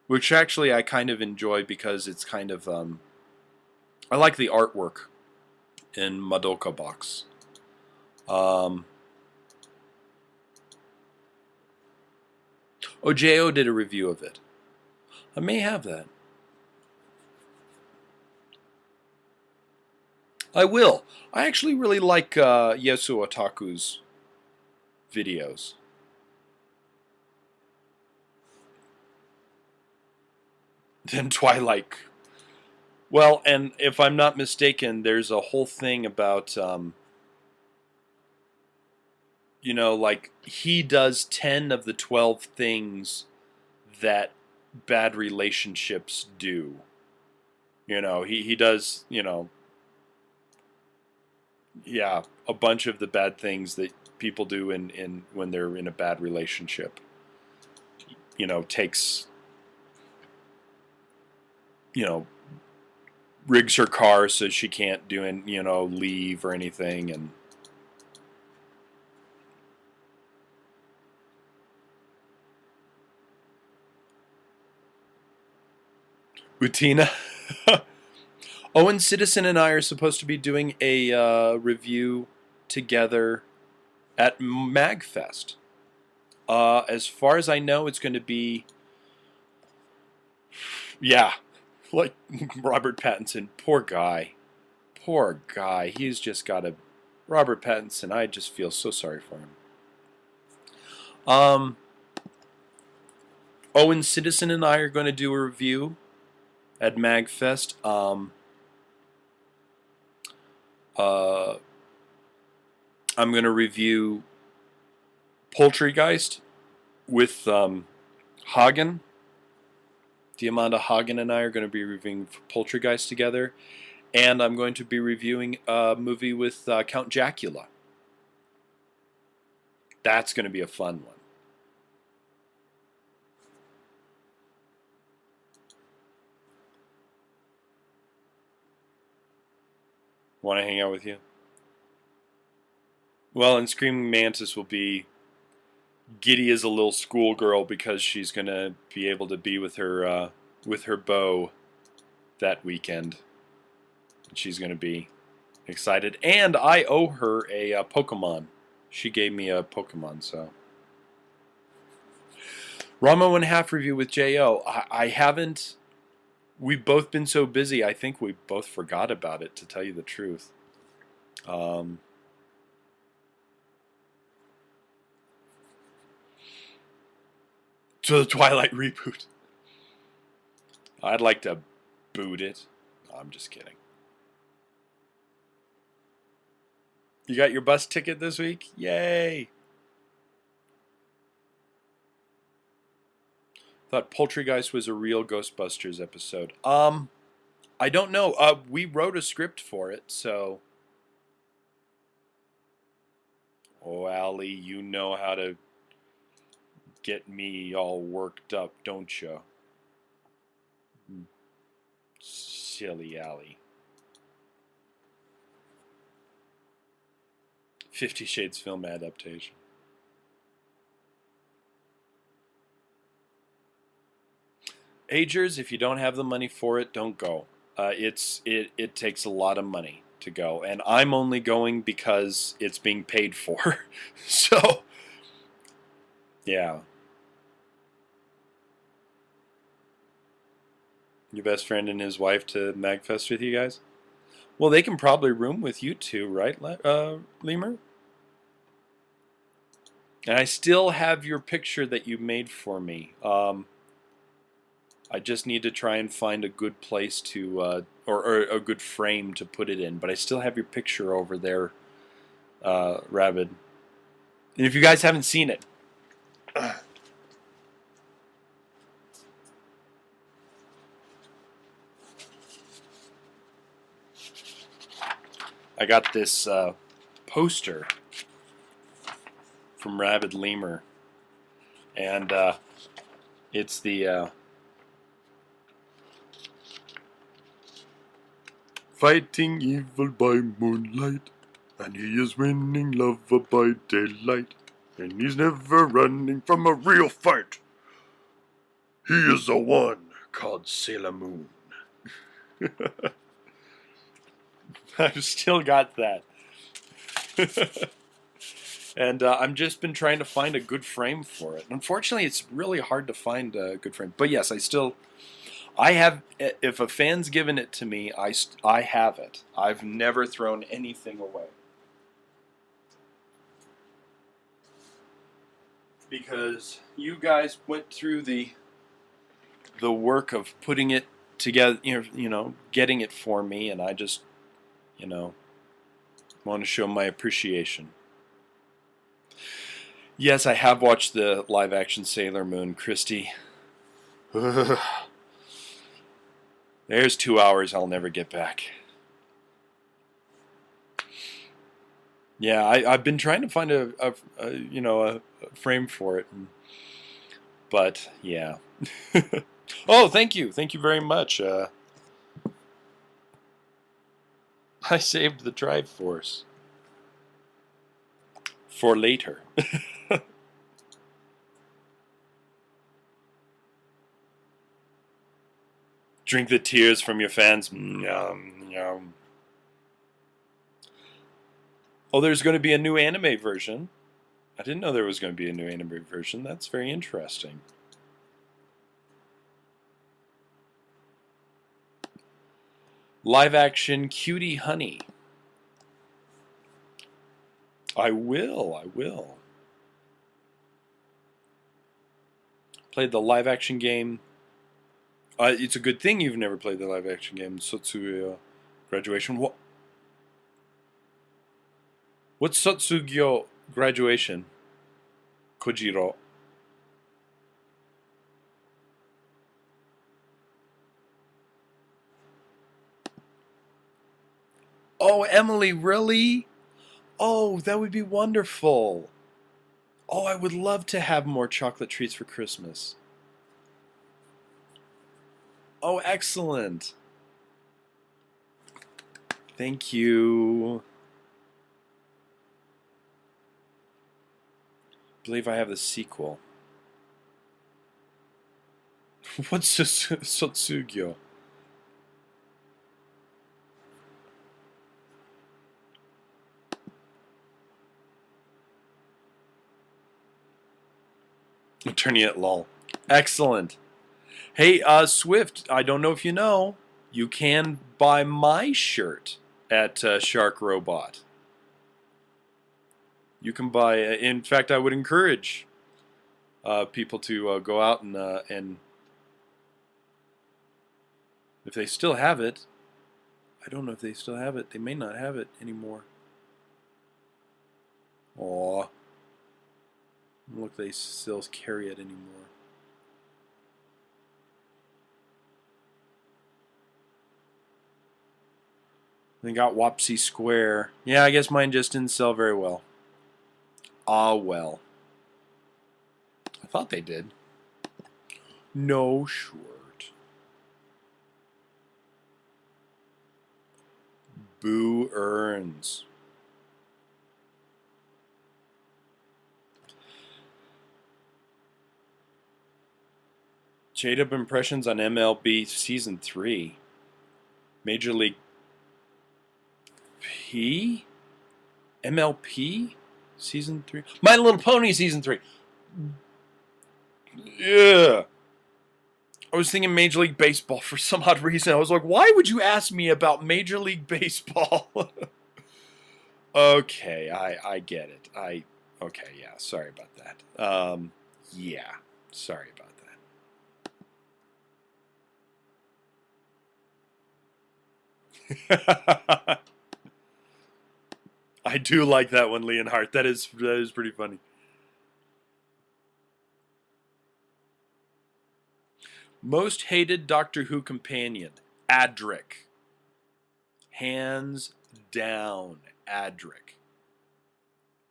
which actually I kind of enjoy because it's kind of I like the artwork in Madoka Box. Um, OJO did a review of it. I may have that. I will. I actually really like Yesu Otaku's videos. Then Twilight. Well, and if I'm not mistaken, there's a whole thing about, like he does 10 of the 12 things that bad relationships do. He does, yeah, a bunch of the bad things that people do in when they're in a bad relationship. Takes, rigs her car so she can't leave or anything, and Utina. Owen Citizen and I are supposed to be doing a review together at MagFest. As far as I know, it's going to be, yeah, like Robert Pattinson. Poor guy. Poor guy. He's just got a... Robert Pattinson, I just feel so sorry for him. Owen Citizen and I are going to do a review at MagFest. I'm going to review Poultrygeist with Hagen. Diamanda Hagen and I are going to be reviewing Poultrygeist together. And I'm going to be reviewing a movie with Count Jacula. That's going to be a fun one. Want to hang out with you? Well, and Screaming Mantis will be giddy as a little schoolgirl because she's going to be able to be with her beau that weekend. She's going to be excited. And I owe her a Pokemon. She gave me a Pokemon, so. Rama 1/2 review with J.O. I haven't... We've both been so busy, I think we both forgot about it, to tell you the truth. To the Twilight reboot. I'd like to boot it. No, I'm just kidding. You got your bus ticket this week? Yay! Thought Poultrygeist was a real Ghostbusters episode. I don't know. We wrote a script for it, so... Oh, Allie, you know how to get me all worked up, don't you? Silly Allie. 50 Shades film adaptation. Agers, if you don't have the money for it, don't go. It takes a lot of money to go, and I'm only going because it's being paid for. So, yeah. Your best friend and his wife to MagFest with you guys? Well, they can probably room with you two, right, Lemur? And I still have your picture that you made for me. I just need to try and find a good place to, or a good frame to put it in. But I still have your picture over there, Rabid. And if you guys haven't seen it, I got this poster from Rabid Lemur, and it's the fighting evil by moonlight, and he is winning love by daylight, and he's never running from a real fight. He is the one called Sailor Moon. I've still got that. And I've just been trying to find a good frame for it. Unfortunately, it's really hard to find a good frame. But yes, I have, if a fan's given it to me, I have it. I've never thrown anything away. Because you guys went through the work of putting it together, getting it for me, and I just, want to show my appreciation. Yes, I have watched the live-action Sailor Moon, Christy. There's 2 hours I'll never get back. Yeah, I've been trying to find a frame for it, but yeah. Oh, thank you very much. I saved the Drive Force for later. Drink the tears from your fans. Yum, yum. Oh, there's going to be a new anime version. I didn't know there was going to be a new anime version. That's very interesting. Live action Cutie Honey. I will. Played the live action game. It's a good thing you've never played the live action game, Sotsuyo Graduation. What's Sotsuyo Graduation? Kojiro. Oh, Emily, really? Oh, that would be wonderful. Oh, I would love to have more chocolate treats for Christmas. Oh, excellent. Thank you. I believe I have the sequel. What's Sotsugyo? Attorney at law. Excellent. Hey, Swift, I don't know if you know, you can buy my shirt at Shark Robot. You can buy, in fact, I would encourage people to go out and if they still have it, I don't know if they still have it. They may not have it anymore. Aw. Look, they still carry it anymore. They got Wopsy Square. Yeah, I guess mine just didn't sell very well. Ah, well. I thought they did. No short. Boo earns. Jade-Up impressions on MLB Season 3. Major League P? MLP? Season 3? My Little Pony Season 3. Yeah. I was thinking Major League Baseball for some odd reason. I was like, why would you ask me about Major League Baseball? Okay, I get it. Okay, yeah, sorry about that. Yeah, sorry about that. I do like that one, Leonhardt. That is pretty funny. Most hated Doctor Who companion, Adric. Hands down, Adric.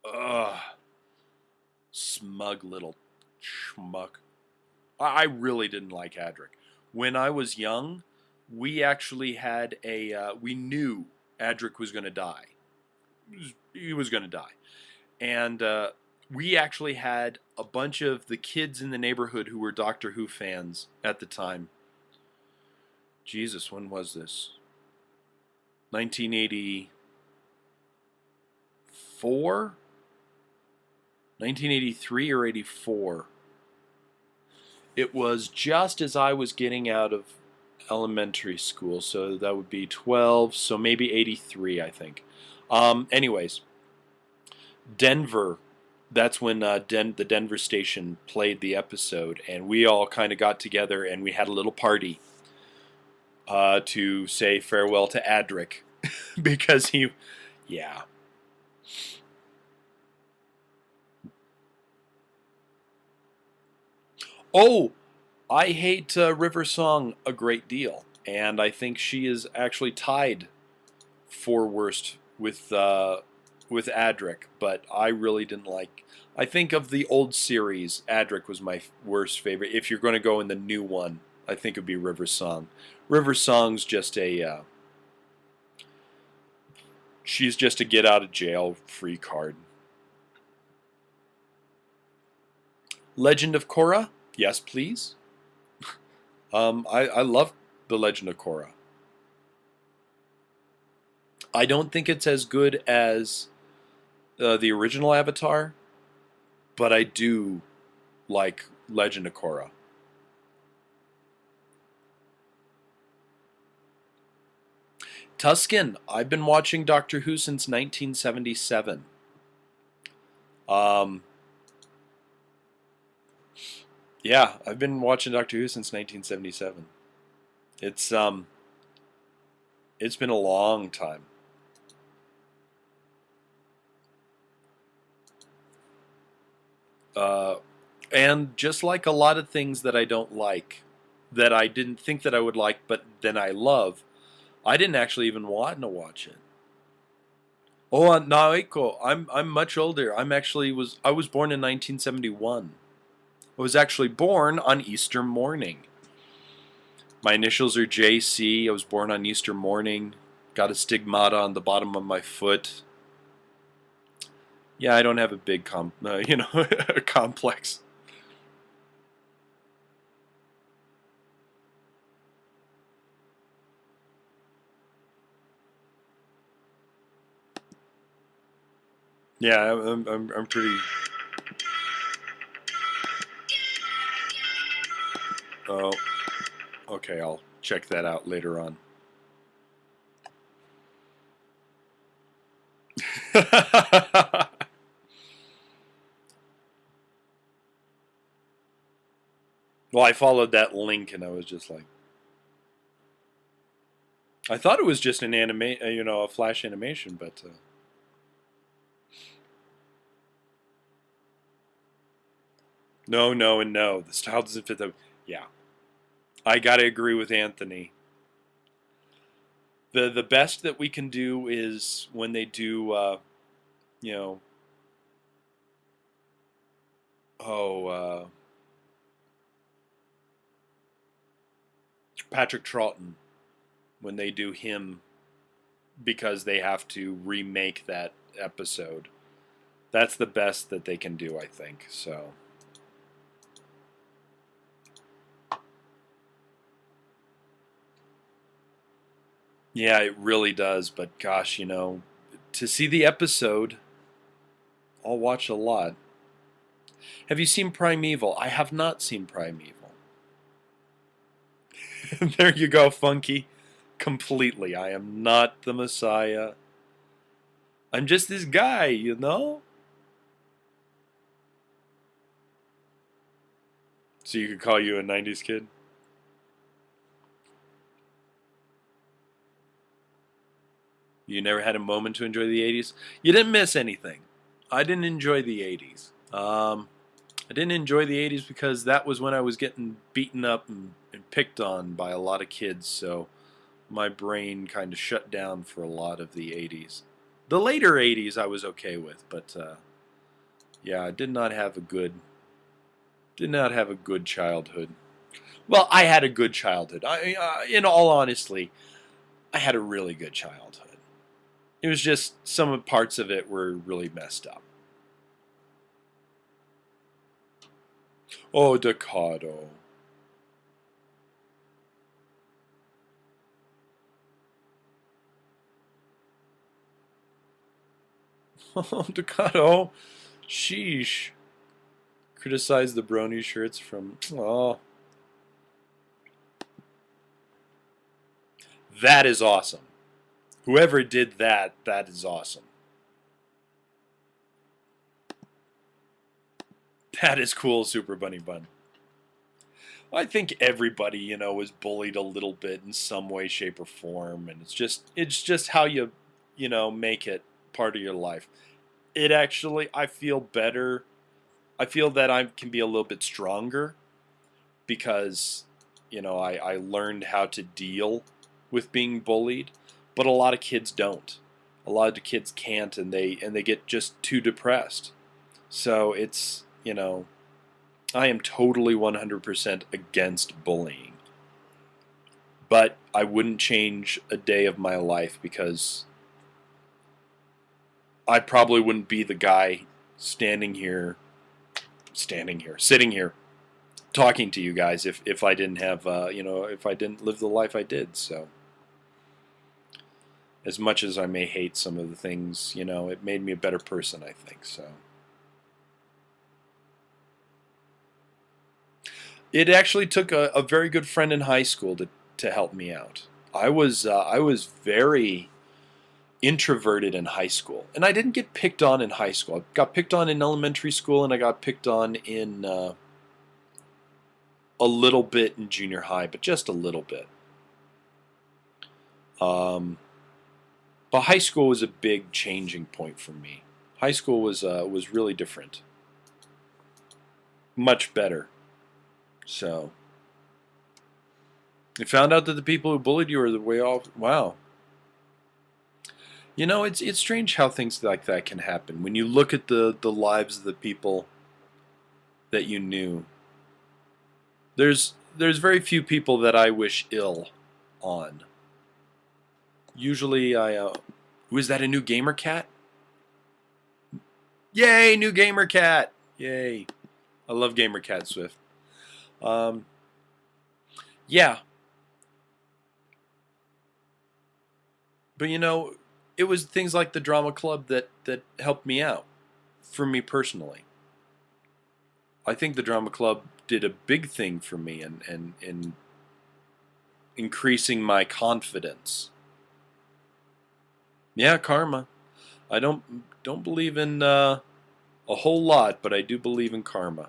Ugh. Smug little schmuck. I really didn't like Adric. When I was young, we actually had we knew Adric was going to die. He was going to die. And We actually had a bunch of the kids in the neighborhood who were Doctor Who fans at the time. Jesus, when was this? 1984? 1983 or 84? It was just as I was getting out of elementary school, so that would be 12, so maybe 83, I think. Anyways, Denver, that's when the Denver station played the episode, and we all kind of got together and we had a little party to say farewell to Adric because he, yeah. Oh, I hate River Song a great deal, and I think she is actually tied for worst with Adric, but I really didn't like. I think of the old series, Adric was my worst favorite. If you're going to go in the new one, I think it'd be River Song. River Song's just a she's just a get out of jail free card. Legend of Korra, yes please. I love the Legend of Korra. I don't think it's as good as the original Avatar, but I do like Legend of Korra. Tuscan, I've been watching Doctor Who since 1977. Um, yeah, I've been watching Doctor Who since 1977. It's it's been a long time. Uh, and just like a lot of things that I don't like, that I didn't think that I would like, but then I love, I didn't actually even want to watch it. Oh, Naiko, I'm much older. I was born in 1971. I was actually born on Easter morning. My initials are JC. I was born on Easter morning. Got a stigmata on the bottom of my foot. Yeah, I don't have a big complex. Yeah, I'm pretty. Oh, okay. I'll check that out later on. Well, I followed that link and I was just like, I thought it was just an a flash animation, but no, no, and no. The style doesn't fit the. Yeah, I gotta agree with Anthony. The best that we can do is when they do, you know, oh, Patrick Troughton, when they do him because they have to remake that episode. That's the best that they can do, I think. So. Yeah, it really does. But gosh, to see the episode, I'll watch a lot. Have you seen Primeval? I have not seen Primeval. There you go, Funky. Completely. I am not the Messiah. I'm just this guy, you know? So you could call you a 90s kid? You never had a moment to enjoy the 80s? You didn't miss anything. I didn't enjoy the 80s. I didn't enjoy the 80s because that was when I was getting beaten up and picked on by a lot of kids, so my brain kind of shut down for a lot of the 80s. The later 80s I was okay with, but yeah, I did not have a good childhood. Well, I had a good childhood. In all honesty, I had a really good childhood. It was just some parts of it were really messed up. Oh, Ducato. Oh, Ducato. Sheesh. Criticize the brony shirts from... Oh. That is awesome. Whoever did that, that is awesome. That is cool, Super Bunny Bun. I think everybody, is bullied a little bit in some way, shape, or form, and it's just how you make it part of your life. It actually, I feel better. I feel that I can be a little bit stronger because, I learned how to deal with being bullied, but a lot of kids don't. A lot of kids can't, and they get just too depressed. So it's, I am totally 100% against bullying. But I wouldn't change a day of my life because I probably wouldn't be the guy sitting here, talking to you guys if I didn't have, if I didn't live the life I did. So, as much as I may hate some of the things, it made me a better person, I think. So, it actually took a very good friend in high school to help me out. I was very introverted in high school, and I didn't get picked on in high school. I got picked on in elementary school, and I got picked on in a little bit in junior high, but just a little bit. Um, but high school was a big changing point for me. High school was really different, much better. So I found out that the people who bullied you are the way off. Wow. It's strange how things like that can happen. When you look at the lives of the people that you knew, there's very few people that I wish ill on. Usually who is that, a new gamer cat? Yay, new gamer cat! Yay. I love gamer cat Swift. Um, yeah, but it was things like the drama club that helped me out for me personally. I think the drama club did a big thing for me and increasing my confidence. Yeah, karma. I don't believe in a whole lot, but I do believe in karma.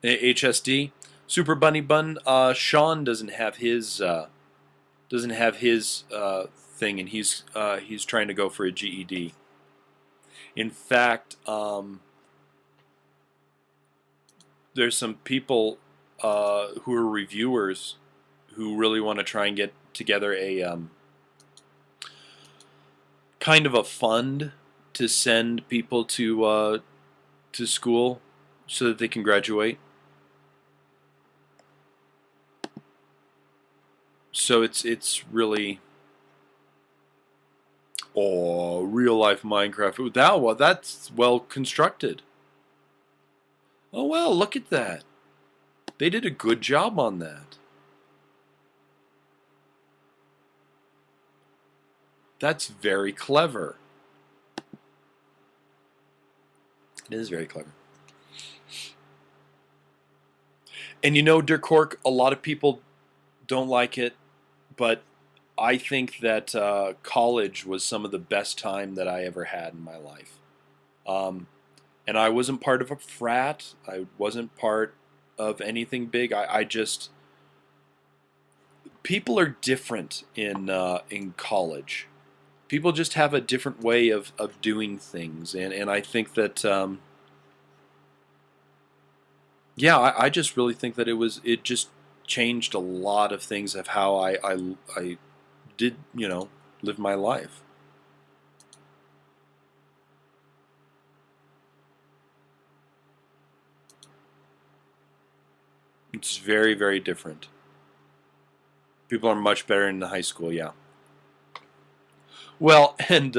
HSD, Super Bunny Bun. Sean doesn't have his thing, and he's trying to go for a GED. In fact, there's some people who are reviewers who really want to try and get together a kind of a fund to send people to school so that they can graduate. So it's really, oh, real life Minecraft. That's well constructed. Oh well, look at that. They did a good job on that. That's very clever. It is very clever. And Dirk Cork, a lot of people don't like it, but I think that college was some of the best time that I ever had in my life. Um, and I wasn't part of a frat. I wasn't part of anything big. I just people are different in college. People just have a different way of doing things, and I think that yeah, I just really think that it just changed a lot of things of how I did live my life. It's very, very different. People are much better in the high school, yeah. Well, and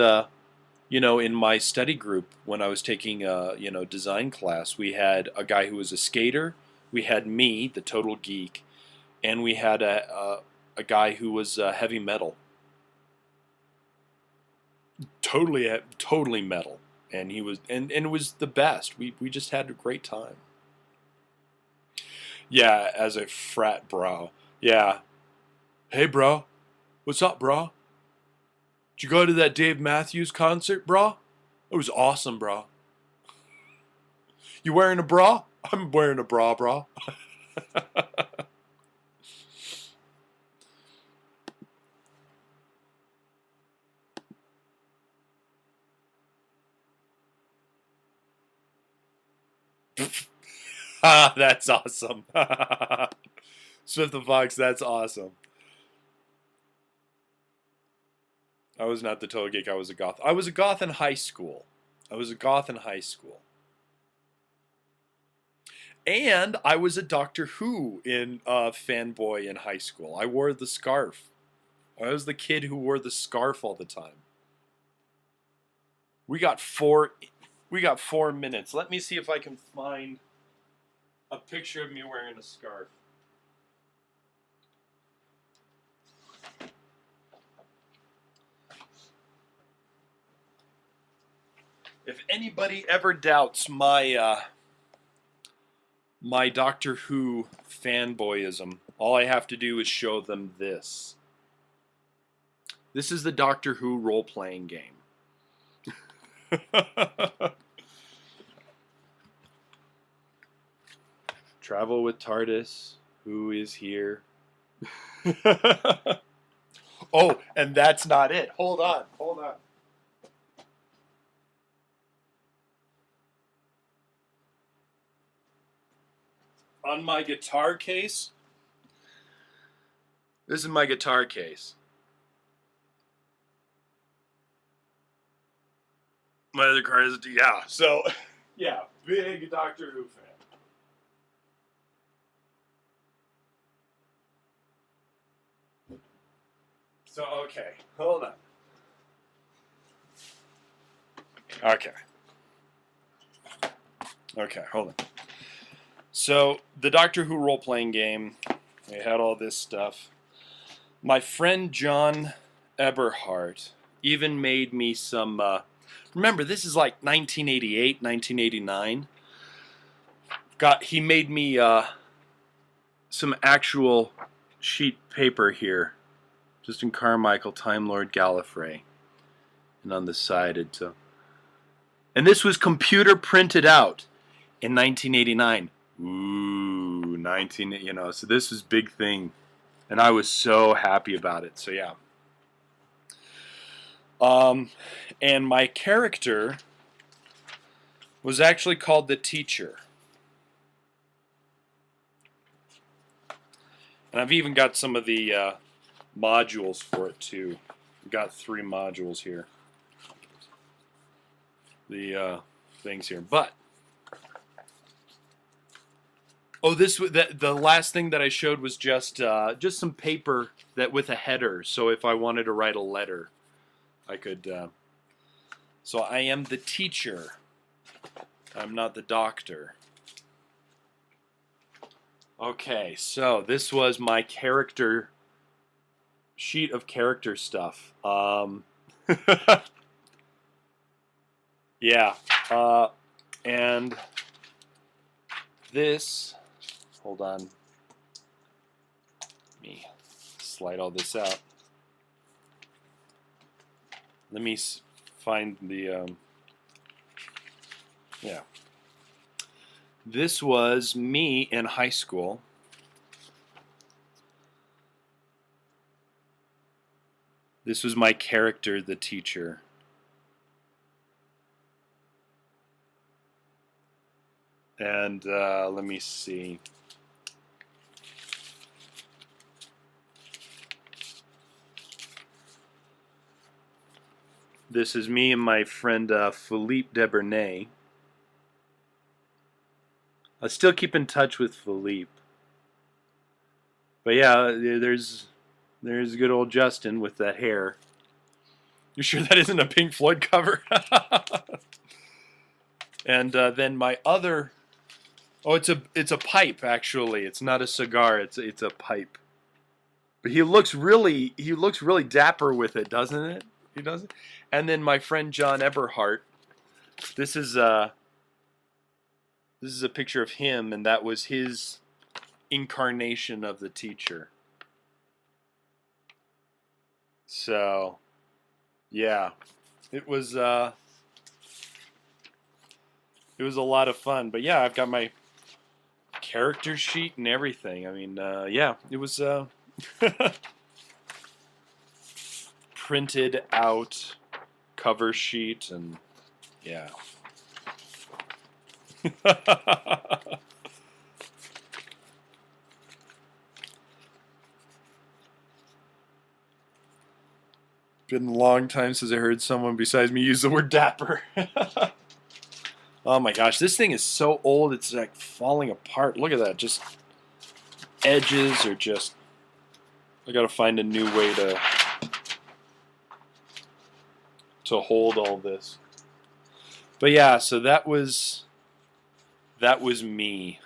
you know, in my study group when I was taking a design class, we had a guy who was a skater, we had me, the total geek, and we had a guy who was heavy metal, totally metal, and he was and it was the best. We just had a great time. Yeah, as a frat bro. Yeah. Hey, bro. What's up, bro? Did you go to that Dave Matthews concert, bro? It was awesome, bro. You wearing a bra? I'm wearing a bra, bro. Ah, that's awesome. Smith the Fox, that's awesome. I was not the total geek. I was a goth. I was a goth in high school. I was a goth in high school. And I was a Doctor Who in fanboy in high school. I wore the scarf. I was the kid who wore the scarf all the time. We got four. We got 4 minutes. Let me see if I can find a picture of me wearing a scarf. If anybody ever doubts my Doctor Who fanboyism, all I have to do is show them this. This is the Doctor Who role-playing game. Travel with TARDIS. Who is here? Oh, and that's not it. Hold on. On my guitar case, this is my guitar case. My other card is, yeah. So, yeah, big Doctor Who fan. So, okay, hold on. Okay, hold on. So, the Doctor Who role-playing game, they had all this stuff. My friend John Eberhardt even made me some, remember, this is like 1988, 1989. He made me some actual sheet paper here, just in Carmical, Time Lord Gallifrey. And on the side, and this was computer printed out in 1989. Ooh, so this was big thing. And I was so happy about it. So yeah. And my character was actually called the Teacher. And I've even got some of the modules for it too. I've got 3 modules here. The things here. But oh, the last thing that I showed was just some paper that with a header. So if I wanted to write a letter, I could. So I am the teacher. I'm not the doctor. Okay, so this was my character sheet of character stuff. Yeah, and this. Hold on. Let me slide all this out. Let me find the. Yeah. This was me in high school. This was my character, the teacher. And let me see. This is me and my friend Philippe Debernay. I still keep in touch with Philippe. But yeah, there's good old Justin with that hair. You sure that isn't a Pink Floyd cover? And then my other, oh, it's a pipe actually. It's not a cigar. It's a pipe. But he looks really dapper with it, doesn't it? He doesn't. And then my friend John Eberhardt. This is a picture of him, and that was his incarnation of the teacher. So, yeah, it was a lot of fun. But yeah, I've got my character sheet and everything. I mean, yeah, it was printed out cover sheet, and yeah. Been a long time since I heard someone besides me use the word dapper. Oh my gosh, this thing is so old, it's like falling apart. Look at that, just edges are just... I gotta find a new way to hold all this. But yeah, so that was me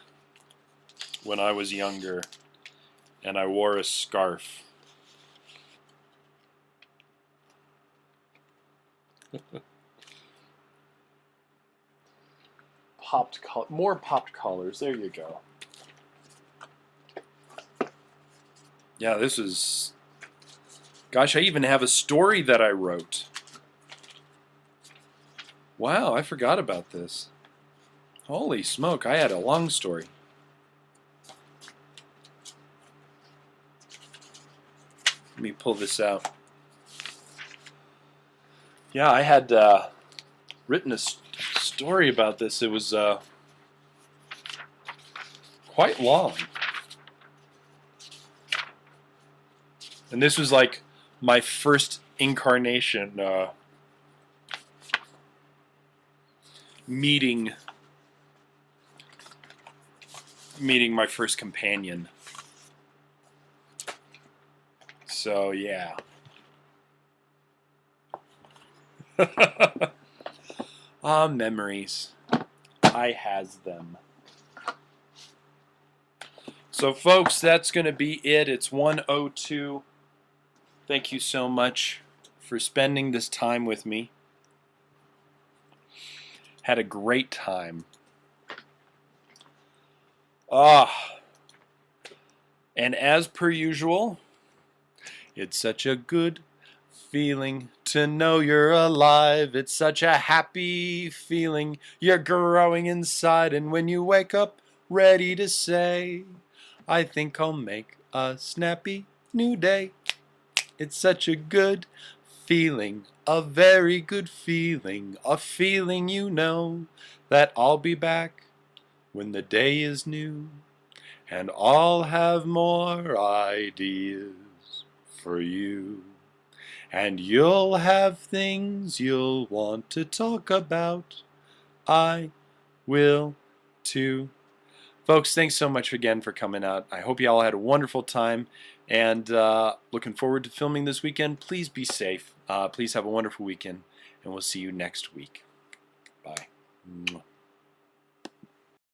when I was younger, and I wore a scarf. More popped collars. There you go. Yeah, this is... Gosh, I even have a story that I wrote. Wow, I forgot about this. Holy smoke, I had a long story. Let me pull this out. Yeah, I had written a story about this. It was quite long. And this was like my first incarnation meeting my first companion. So yeah. Ah, memories. I has them. So folks, that's going to be it. It's 1:02. Thank you so much for spending this time with me. Had a great time. And as per usual, it's such a good feeling to know you're alive. It's such a happy feeling. You're growing inside, and when you wake up ready to say, I think I'll make a snappy new day. It's such a good feeling, a very good feeling, a feeling you know that I'll be back when the day is new, and I'll have more ideas for you. And you'll have things you'll want to talk about. I will too. Folks, thanks so much again for coming out. I hope you all had a wonderful time, and looking forward to filming this weekend. Please be safe. Please have a wonderful weekend, and we'll see you next week. Bye.